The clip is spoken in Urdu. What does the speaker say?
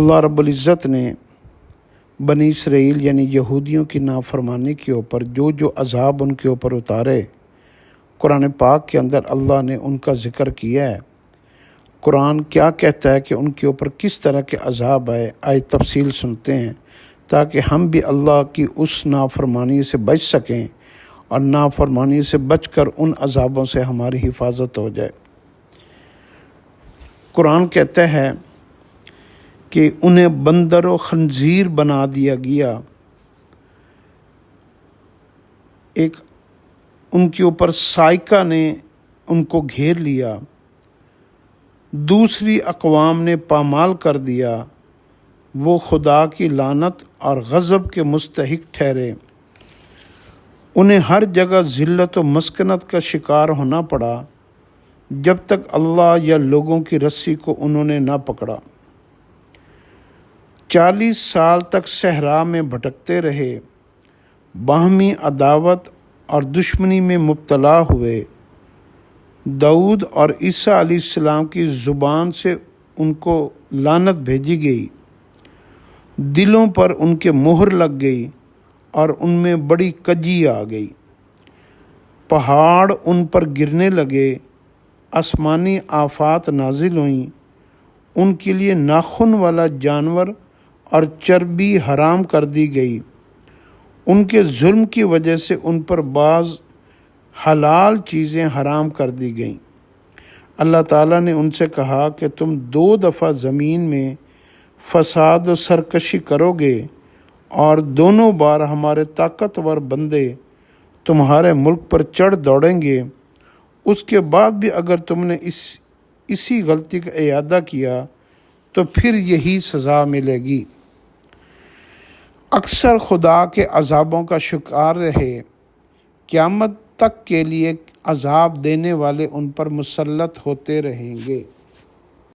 اللہ رب العزت نے بنی اسرائیل یعنی یہودیوں کی نافرمانی کے اوپر جو عذاب ان کے اوپر اتارے، قرآن پاک کے اندر اللہ نے ان کا ذکر کیا ہے۔ قرآن کیا کہتا ہے کہ ان کے اوپر کس طرح کے عذاب آئے تفصیل سنتے ہیں، تاکہ ہم بھی اللہ کی اس نافرمانی سے بچ سکیں اور نافرمانی سے بچ کر ان عذابوں سے ہماری حفاظت ہو جائے۔ قرآن کہتا ہے کہ انہیں بندر و خنزیر بنا دیا گیا، ایک ان کے اوپر سائقہ نے ان کو گھیر لیا، دوسری اقوام نے پامال کر دیا، وہ خدا کی لعنت اور غضب کے مستحق ٹھہرے۔ انہیں ہر جگہ ذلت و مسکنت کا شکار ہونا پڑا جب تک اللہ یا لوگوں کی رسی کو انہوں نے نہ پکڑا۔ 40 سال تک صحرا میں بھٹکتے رہے، باہمی عداوت اور دشمنی میں مبتلا ہوئے۔ داؤد اور عیسیٰ علیہ السلام کی زبان سے ان کو لعنت بھیجی گئی، دلوں پر ان کے مہر لگ گئی اور ان میں بڑی کجی آ گئی۔ پہاڑ ان پر گرنے لگے، آسمانی آفات نازل ہوئیں، ان کے لیے ناخن والا جانور اور چربی حرام کر دی گئی۔ ان کے ظلم کی وجہ سے ان پر بعض حلال چیزیں حرام کر دی گئیں۔ اللہ تعالیٰ نے ان سے کہا کہ تم 2 دفعہ زمین میں فساد و سرکشی کرو گے، اور دونوں بار ہمارے طاقتور بندے تمہارے ملک پر چڑھ دوڑیں گے۔ اس کے بعد بھی اگر تم نے اسی غلطی کا اعادہ کیا تو پھر یہی سزا ملے گی۔ اکثر خدا کے عذابوں کا شکار رہے، قیامت تک کے لیے عذاب دینے والے ان پر مسلط ہوتے رہیں گے۔